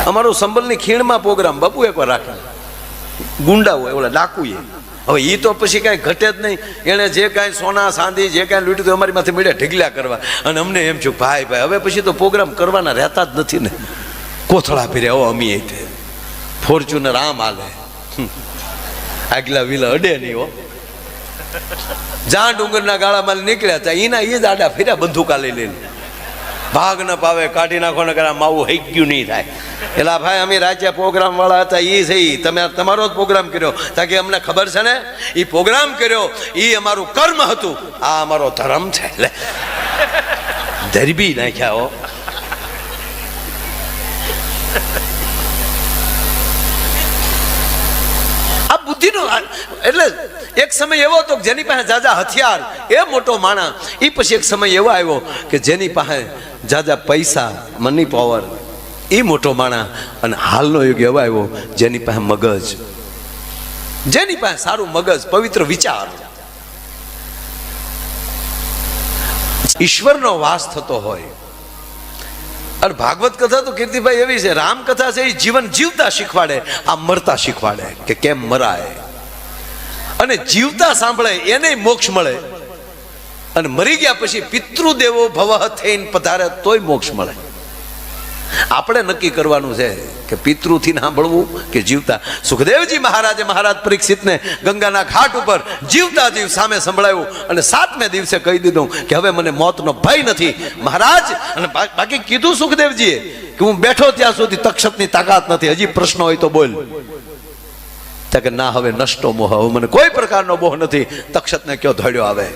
અમારો સંબલની ખીણમાં પ્રોગ્રામ બાપુ એકવાર રાખે, ગુંડા હોય ઓલા ડાકુ એ. હવે એ તો પછી કાંઈ ઘટે જ નહીં. એણે જે કાંઈ સોના ચાંદી જે કાંઈ લૂંટ્યું અમારી માથે મળ્યા ઢીગલા કરવા. અને અમને એમ છું ભાઈ હવે પછી તો પ્રોગ્રામ કરવાના રહેતા જ નથી ને. કોથળા ફેર્યા હો અમી તે ફોર્ચ્યુનર આમ હાલે, આગલા વિલા અડે નહીં હો. જ્યાં ડુંગરના ગાળામાં નીકળ્યા હતા એના એ જ આડા ફેર્યા બંદૂકા લઈ લઈને. ભાગ ન પાવે કાઢી નાખો ને કરે માવું હઈ ગયું નહીં થાય. એલા ભાઈ અમે રાજ્ય પ્રોગ્રામ વાળા હતા એ સહી, તમે તમારો જ પ્રોગ્રામ કર્યો તાકી અમને ખબર છે ને એ પ્રોગ્રામ કર્યો એ અમારું કર્મ હતું, આ અમારો ધર્મ છે. એટલે ધરબી નાખ્યા હો. આ બુદ્ધિનો એટલે એક સમય એવો હતો કે જેની પાસે જાજા હથિયાર એ મોટો માણા. એ પછી એક સમય એવો આવ્યો કે જેની પાસે જાજા પૈસા મની પાવર એ મોટો માણા. અને હાલનો યુગ એવો આવ્યો જેની પાસે મગજ, જેની પાસે સારું મગજ, પવિત્ર વિચાર, ઈશ્વરનો વાસ થતો હોય. અને ભાગવત કથા તો કીર્તિભાઈ એવી છે, રામ કથા છે એ જીવન જીવતા શીખવાડે, આ મરતા શીખવાડે કે કેમ મરાય. અને જીવતા સાંભળે એને મોક્ષ મળે, અને મરી ગયા પછી પિતૃદેવો ભવઃ થઈને પધારે તોય મોક્ષ મળે. આપણે નક્કી કરવાનું છે કે પિતૃથી સાંભળવું કે જીવતા. સુખદેવજી મહારાજે મહારાજ પરીક્ષિતને ગંગાના ઘાટ ઉપર જીવતા જીવ સામે સંભળાયું અને 7મે દિવસે કહી દીધું કે હવે મને મોતનો ભય નથી મહારાજ. અને બાકી કીધું સુખદેવજીએ કે હું બેઠો ત્યાં સુધી તક્ષકની તાકાત નથી, હજી પ્રશ્ન હોય તો બોલ. કે ના હવે નષ્ટો મોહ, હવે મને કોઈ પ્રકારનો મોહ નથી. તક્ષકને કયો ધડ્યો આવે,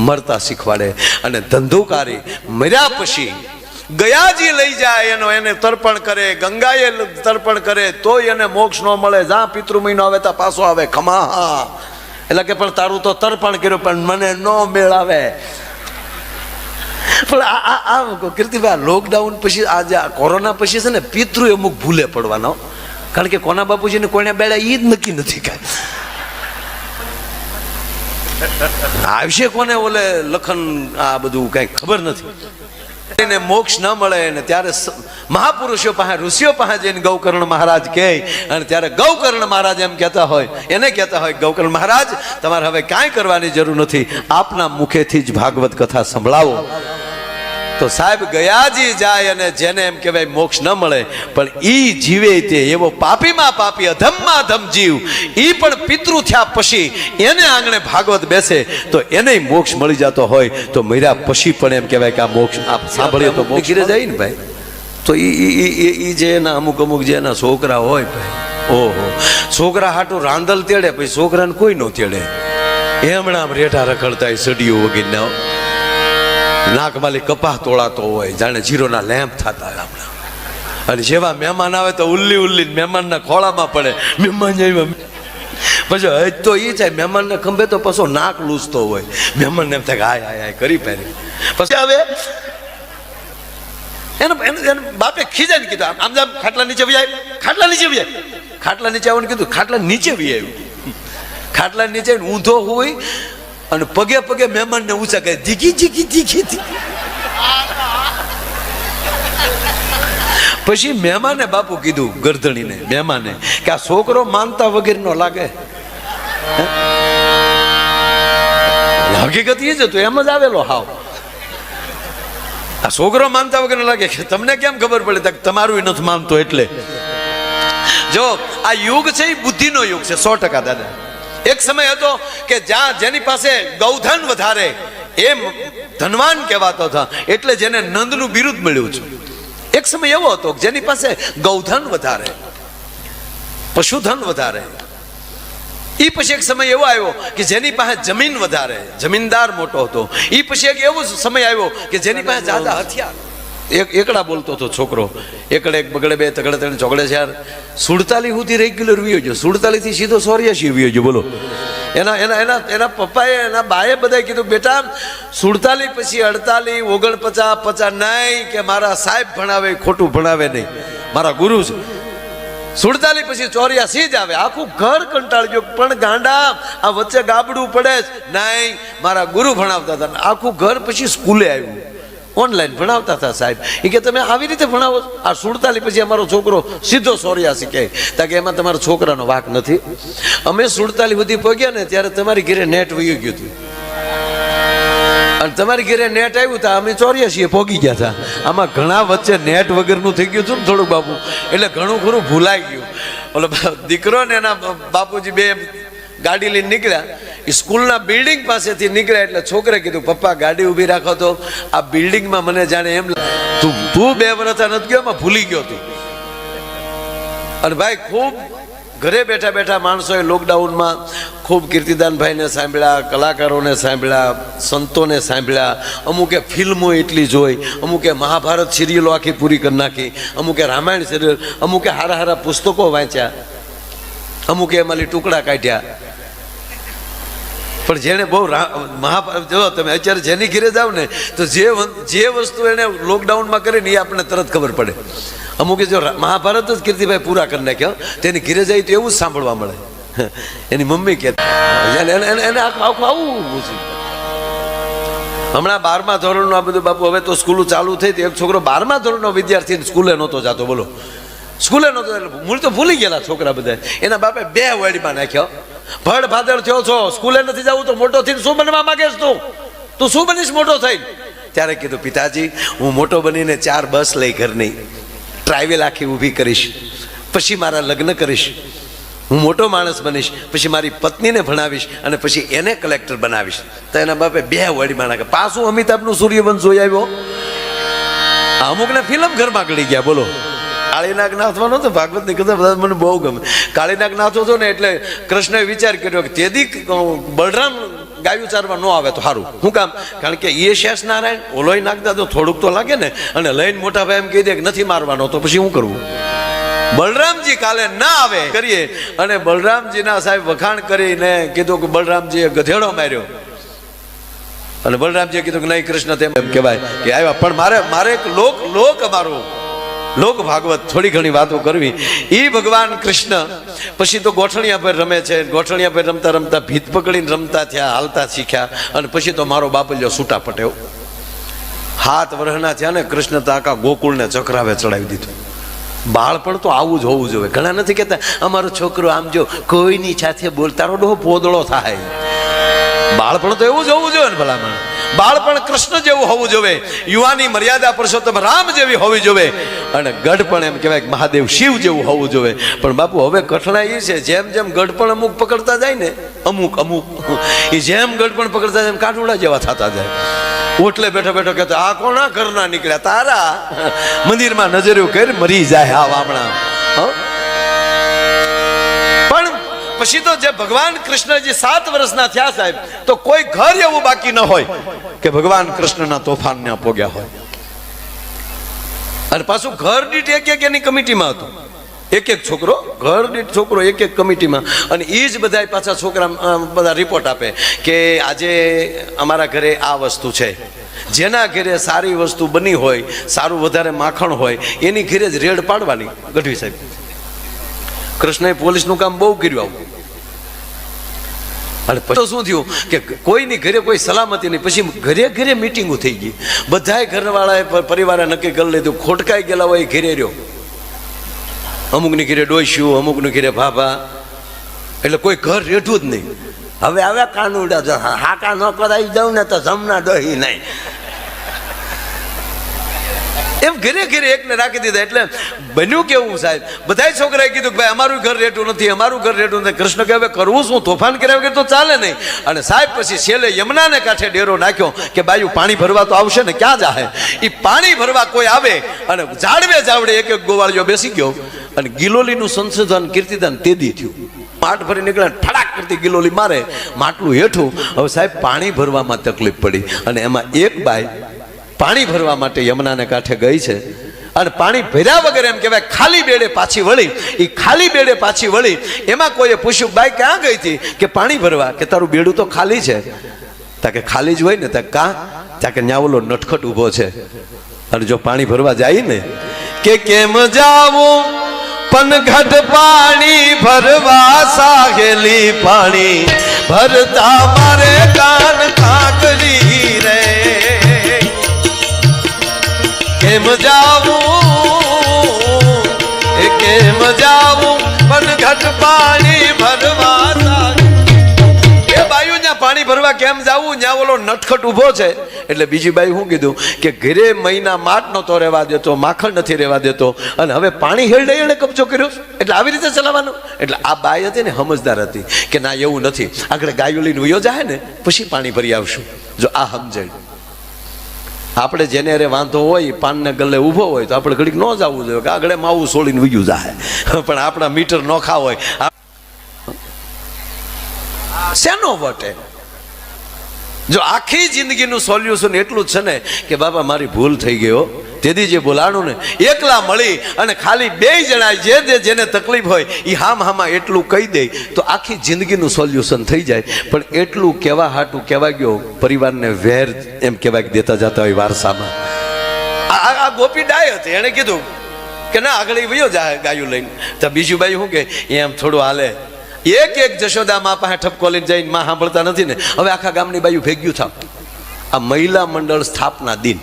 મરતા શીખવાડે. અને ધંધુકારી મર્યા પછી ગયાજી લઈ જાય એનો એને તર્પણ કરે, ગંગાએ તર્પણ કરે તોય એને મોક્ષ ન મળે. જ્યાં પિતૃ મહિનો આવે ત્યાં પાછો આવે ખમા. એટલે કે પણ તારું તો તર્પણ કર્યું પણ મને ન મેળાવે. પણ આ કીર્તિભાઈ લોકડાઉન પછી આજે કોરોના પછી છે ને પિતૃ અમુક ભૂલે પડવાનો. કારણ કે કોના બાપુજીને કોને બેડા એ જ નક્કી નથી કાંઈ. આવશે કોને ઓલે લખન આ બધું કઈ ખબર નથી. મોક્ષ ન મળે ને ત્યારે મહાપુરુષો પાસે ઋષિઓ પાસે જઈને ગૌકર્ણ મહારાજ કહે. અને ત્યારે ગૌકર્ણ મહારાજ એમ કહેતા હોય, એને કહેતા હોય ગૌકર્ણ મહારાજ તમારે હવે કાંઈ કરવાની જરૂર નથી, આપના મુખેથી જ ભાગવત કથા સંભળાવો. તો સાહેબ ગયાજી જાય અને જેને એમ કહેવાય મોક્ષ ન મળે પણ ઈ જીવે તે એવો પાપીમાં પાપી અધમમાં અધમ જીવ ઈ પણ પિતૃ થયા પછી એને આંગણે ભાગવત બેસે તો એને મોક્ષ મળી જતો હોય. તો મર્યા પછી પણ એમ કહેવાય કે આ મોક્ષ આપ સાંભળીએ તો મોક્ષ ઘીરે જાય ને ભાઈ. તો ઈ જે એના અમુક જે એના છોકરા હોય ભાઈ, ઓહો છોકરા હાટું રાંદલ તેડે પછી છોકરાને કોઈ ન તેડે. એમણા આમ રેઠા રખડતા સડીઓ વગેરે નાકમાલી કપાહ તોળાતો હોય જાણે જીરોના લેમ્પ થતા હોય હમણાં. અને જેવા મહેમાન આવે તો ઉલ્લી મહેમાનના ખોળામાં પડે. મહેમાન આવ્યા પછી હજ તો એ થાય મહેમાનને ખંભે તો પાછો નાક લૂસતો હોય. મહેમાનને એમ થાય હાય હાય હાય કરી પહેરી. પછી હવે એને બાપે ખીજાઈને કીધું આમ જામ ખાટલા નીચે વી આવી, ખાટલા નીચે વી આવી. ખાટલા નીચે આવવાનું કીધું, ખાટલા નીચે વી આવ્યું. ખાટલા નીચે ઊંધો હોય અને પગે પગે મહેમાનને ઊંચા કરે દીઘી દીઘી દીઘી દીઘી. પછી મહેમાને બાપુ કીધું ગરદણીને મહેમાને કે આ છોકરો માનતા વગેરે નો લાગે. હકીકત એ જ હતું, એમ જ આવેલો હાવ. આ છોકરો માનતા વગેરે લાગે કે તમને કેમ ખબર પડે તમારું નથી માનતો એટલે. જો આ યુગ છે એ બુદ્ધિનો યુગ છે 100% દાદા. એક સમય હતો કે જ્યાં જેની પાસે ગૌધન વધારે એ ધનવાન કહેવાતો હતા, એટલે જેને નંદનું બિરુદ મળ્યું છે. એક સમય એવો હતો કે જેની પાસે ગૌધન વધારે, પશુધન વધારે. એ પછી એક સમય એવો આવ્યો કે જેની પાસે જમીન વધારે, જમીનદાર મોટો હતો. એ પછી એક એવો સમય આવ્યો કે જેની પાસે જ્યાદા હથિયાર. એકડા બોલતો હતો છોકરો, એકડે એક બગડે બે તગડે ત્રણ ચોગડે 4 47 સુધી રેગ્યુલર વીયો ગયો. 47 થી સીધો 84 વીયો ગયો. બોલો એના પપ્પાએ એના બાએ બધાએ કીધું બેટા 47 પછી 48 49 50 નહીં કે મારા સાહેબ ભણાવે ખોટું ભણાવે નહીં, મારા ગુરુ છે. 47 પછી 84 જ આવે. આખું ઘર કંટાળ્યો પણ ગાંડા આ વચ્ચે ગાબડું પડે જ નહીં, મારા ગુરુ ભણાવતા હતા. આખું ઘર પછી સ્કૂલે આવ્યું. ઓનલાઈન ભણાવતા હતા સાહેબ. એ કે તમે આવી રીતે ભણાવો? આ 47 પછી અમારો છોકરો સીધો 84 કહે. તાકે એમાં તમારા છોકરાનો વાંક નથી. અમે 47 સુધી પહોંચ્યા ને ત્યારે તમારી ઘરે નેટ વહી ગયું હતું, અને તમારી ઘરે નેટ આવ્યું હતા, અમે 84 પહોંચી ગયા હતા. આમાં ઘણા વચ્ચે નેટ વગરનું થઈ ગયું હતું ને થોડુંક બાપુ, એટલે ઘણું ખરું ભૂલાઈ ગયું. ઓલો દીકરો ને એના બાપુજી બે ગાડી લઈને નીકળ્યા. સ્કૂલના બિલ્ડિંગ પાસેથી નીકળ્યા એટલે છોકરે કીધું, પપ્પા ગાડી ઊભી રાખો તો આ બિલ્ડિંગમાં મને જાણે એમ તું 2 વર્ષ નથી ગયો, એમાં ભૂલી ગયો તું. અને ભાઈ ખૂબ ઘરે બેઠા બેઠા માણસોએ લોકડાઉનમાં ખૂબ કીર્તિદાનભાઈને સાંભળ્યા, કલાકારોને સાંભળ્યા, સંતોને સાંભળ્યા. અમુકે ફિલ્મો એટલી જોઈ, અમુકે મહાભારત સિરિયલો આખી પૂરી કરી નાખી, અમુકે રામાયણ સિરિયલ, અમુકે હારા હારા પુસ્તકો વાંચ્યા, અમુકે એમાંથી ટુકડા કાઢ્યા. પણ જેને બહુ મહાભારત જો તમે અત્યારે જેની ઘરે જાવ ને તો જે વસ્તુ એને લોકડાઉનમાં કરી ને એ આપણને તરત ખબર પડે. અમુકે જો મહાભારત જ કીર્તિભાઈ પૂરા કરી નાખ્યો, તેની ઘરે જાય તો એવું જ સાંભળવા મળે. એની મમ્મી કે એને આખું આવું પૂછ્યું. હમણાં 12મા ધોરણનું આ બધું બાપુ, હવે તો સ્કૂલો ચાલુ થઈ. તો એક છોકરો 12મા ધોરણનો વિદ્યાર્થી સ્કૂલે નહોતો જતો, બોલો સ્કૂલે નહોતો, એટલે મૂળ તો ભૂલી ગયેલા છોકરા બધા. એના બાપે 2 વાડીમાં નાખ્યો. ભડ ભાદર થયો છો, સ્કૂલે નથી જવું તો મોટો થઈને શું બનવા માંગે તું શું બનીશ મોટો થઈને? ત્યારે કીધું, પિતાજી હું મોટો બનીને 4 બસ લઈ ઘરની ટ્રાવેલ આખી ઊભી કરીશ, પછી મારા લગ્ન કરીશ, હું મોટો માણસ બનીશ, પછી મારી પત્નીને ભણાવીશ અને પછી એને કલેક્ટર બનાવીશ. તો એના બાપે 2 વાડીમાં નાખે. પાછું અમિતાભનું સૂર્યવંશ જોઈ આવ્યો. અમુકને ફિલ્મ ઘરમાં ગળી ગયા. બોલો કાળીનાગ નાથવા નતો, ભાગવતની કથા મને બહુ ગમે. કાળીનાગ નાથો હતો ને એટલે કૃષ્ણએ વિચાર કર્યો કે તેદી બલરામ ગાયું ચારવા ન આવે તો સારું. શું કામ? કારણ કે એ શેષ નારાયણ ઓલોય નાખતા તો થોડુંક તો લાગે ને, અને લઈને મોટા ભાઈ એમ કહી દે કે નથી મારવાનો, તો પછી શું કરવું? બલરામજી કાલે ના આવે કરીએ. અને બલરામજીના સાહેબ વખાણ કરીને કીધું કે બલરામજીએ ગધેડો માર્યો, અને બલરામજીએ કીધું કે નહીં કૃષ્ણ તેમ કહેવાય કે આવ્યા. પણ મારે એક લોક ભાગવત થોડી ઘણી વાતો કરવી. એ ભગવાન કૃષ્ણ પછી તો ગોઠણિયા પર રમે છે. ગોઠણિયા પર રમતા રમતા ભીત પકડીને રમતા થયા, હાલતા શીખ્યા. અને પછી તો મારો બાપલ્યો છૂટા પટ્યો. 7 વર્ષના થયા ને કૃષ્ણ તો આખા ગોકુળને ચક્રાવે ચડાવી દીધું. બાળપણ તો આવું જ હોવું જોઈએ. ઘણા નથી કહેતા અમારો છોકરો આમ જો કોઈની સાથે બોલ, તારો ડોહો પોદળો થાય. બાળપણ તો એવું જ હોવું જોઈએ ને ભલામણ. બાળપણ કૃષ્ણ જેવું હોવું જોઈએ, યુવાની મર્યાદા પુરુષોત્તમ રામ જેવી હોવી જોઈએ, અને ગઢપણ એમ કહેવાય કે મહાદેવ શિવ જેવું હોવું જોઈએ. પણ બાપુ હવે કઠણાઈ એ છે, જેમ જેમ ગઢપણ અમુક પકડતા જાય ને, અમુક એ જેમ ગઢપણ પકડતા જાય એમ કાઠુડા જેવા થતા જાય. ઓટલે બેઠો બેઠો કહેતો આ કોના ઘરના નીકળ્યા? તારા મંદિરમાં નજર્યું કરી મરી જાય હા વામણા. પણ પછી તો જે ભગવાન કૃષ્ણજી 7 વર્ષના થયા સાહેબ, તો કોઈ ઘર એવું બાકી ન હોય કે ભગવાન કૃષ્ણના તોફાન ના પોગ્યા હોય. અને પાછું ઘર દીઠ એક એની કમિટીમાં હતું, એક છોકરો, ઘર દીઠ છોકરો એક કમિટીમાં. અને એ જ બધા પાછા છોકરા બધા રિપોર્ટ આપે કે આજે અમારા ઘરે આ વસ્તુ છે. જેના ઘરે સારી વસ્તુ બની હોય, સારું વધારે માખણ હોય, એની ઘરે જ રેડ પાડવાની. ગઢવી સાહેબ કૃષ્ણએ પોલીસનું કામ બહુ કર્યું આવું. અને પછી શું થયું કે કોઈની ઘરે કોઈ સલામતી નહીં. પછી ઘરે ઘરે મિટિંગો થઈ ગઈ. બધાય ઘરવાળાએ પરિવારે નક્કી કરી લીધું, ખોટકાઈ ગયેલા હોય એ ઘરે રહ્યો. અમુકની ઘરે ડોસ્યું, અમુકની ઘરે ભાભા, એટલે કોઈ ઘર રેઠું જ નહીં. હવે આવે કાનુડા હાકા ન કરાવી દઉં ને તો જમના ડોહી નહીં, એમ ઘરે ઘરે એકને રાખી દીધા. એટલે બન્યું કેવું સાહેબ, બધા છોકરાએ કીધું કે ભાઈ અમારું ઘર રેઠું નથી, અમારું ઘર રેઠું નથી. કૃષ્ણ કહે હવે કરવું શું? તોફાન કર્યા વગર તો ચાલે નહીં. અને સાહેબ પછી છેલ્લે યમુનાને કાંઠે ડેરો નાખ્યો કે બાયું પાણી ભરવા તો આવશે ને, ક્યાં જાહે? એ પાણી ભરવા કોઈ આવે અને જાડવે એક ગોવાળિયો બેસી ગયો અને ગિલોલીનું સંશોધન કીર્તિદાન તેદી થયું. પાટ ભરી નીકળ્યા, ઠડાક કરતી ગિલોલી મારે માટલું હેઠું. હવે સાહેબ પાણી ભરવામાં તકલીફ પડી, અને એમાં એક બાઈ પાણી ભરવા માટે યમુનાને કાંઠે ગઈ છે. અને પાણી ભર્યા વગર એમ કહેવાય ખાલી બેડે પાછી વળી. એ ખાલી બેડે પાછી વળી, એમાં કોઈએ પૂછ્યું બાઈ ક્યાં ગઈ હતી? કે પાણી ભરવા. કે તારું બેડું તો ખાલી છે. તા કે ખાલી જ હોય ને. તા કા? તા કે ન્યા ઓલો નટખટ ઊભો છે, અને જો પાણી ભરવા જાય ને કે કેમ જાવું પનઘટ પાણી ભરવા, સાગેલી પાણી ભરતા મારે કાન કાકરી રે. કેમ જાવું એ કેમ જાવું પણ ઘટ પાણી ભરવા એ બાયુ ત્યાં પાણી ભરવા કેમ જાવું ત્યાં ઓલો નટખટ ઊભો છે એટલે બીજી બાઈ શું કીધું કે ઘરે મહિના માટ નહોતો રહેવા દેતો માખણ નથી રહેવા દેતો અને હવે પાણી હેરડે એને કબજો કર્યો એટલે આવી રીતે ચલાવવાનું એટલે આ બાઈ હતી ને સમજદાર હતી કે ના એવું નથી આગળ ગાયો લઈને વયો જાય ને પછી પાણી ભરી આવશું જો આ સમજાય આપણે જેને અરે વાંધો હોય પાનને ગલ્લે ઊભો હોય તો આપણે ઘડીક ન જવું જોઈએ કે આગળ માવું છોડીને વયું જાય પણ આપણા મીટર નોખા હોય શેનો વટે જો આખી જિંદગીનું સોલ્યુશન એટલું જ છે ને કે બાબા મારી ભૂલ થઈ ગયો તેથી જે બોલાણું ને એકલા મળી અને ખાલી બે જણા જેને તકલીફ હોય એ હામાં એટલું કહી દે તો આખી જિંદગીનું સોલ્યુશન થઈ જાય પણ એટલું કહેવા હાટું કહેવા ગયો પરિવારને વેર એમ કહેવાય દેતા જતા હોય વારસામાં આ ગોપી ડાય હતી એણે કીધું કે ના આગળ વયો જાય ગાયું લઈને તો બીજું બાઈ શું કે એમ થોડું હાલે એક જશોદા માં પાસે ઠપકો લઈને જઈને માં સાંભળતા નથી ને હવે આખા ગામની બાજુ ભેગ્યું થાવ આ મહિલા મંડળ સ્થાપના દિન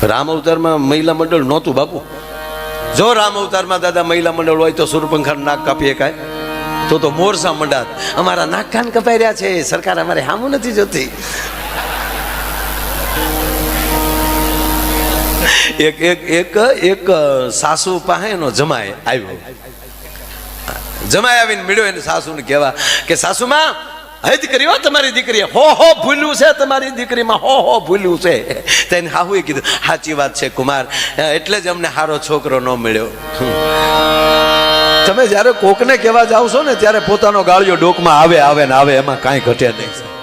રામ અવતારમાં મહિલા મંડળ નહોતું બાપુ જો રામ અવતારમાં દાદા મહિલા મંડળ હોય તો સુરપંખા નાક કાપી એકાય તો મોરસા મંડાત અમારા નાક કાન કપાઈ રહ્યા છે સરકાર અમારે હામું નથી જોતી એક સાસુ પાસે એનો જમાય આવ્યો જમાઈ આવીને મળ્યો એને સાસુને કહેવા કે સાસુમાં હે દીકરી હો તમારી દીકરી હો ભૂલ્યું છે તમારી દીકરીમાં હો ભૂલ્યું છે તેને હાહુએ કીધું સાચી વાત છે કુમાર એટલે જ અમને સારો છોકરો ન મળ્યો તમે જ્યારે કોકને કહેવા જાવ છો ને ત્યારે પોતાનો ગાળિયો ડોકમાં આવે ને આવે એમાં કાંઈ ઘટે નહીં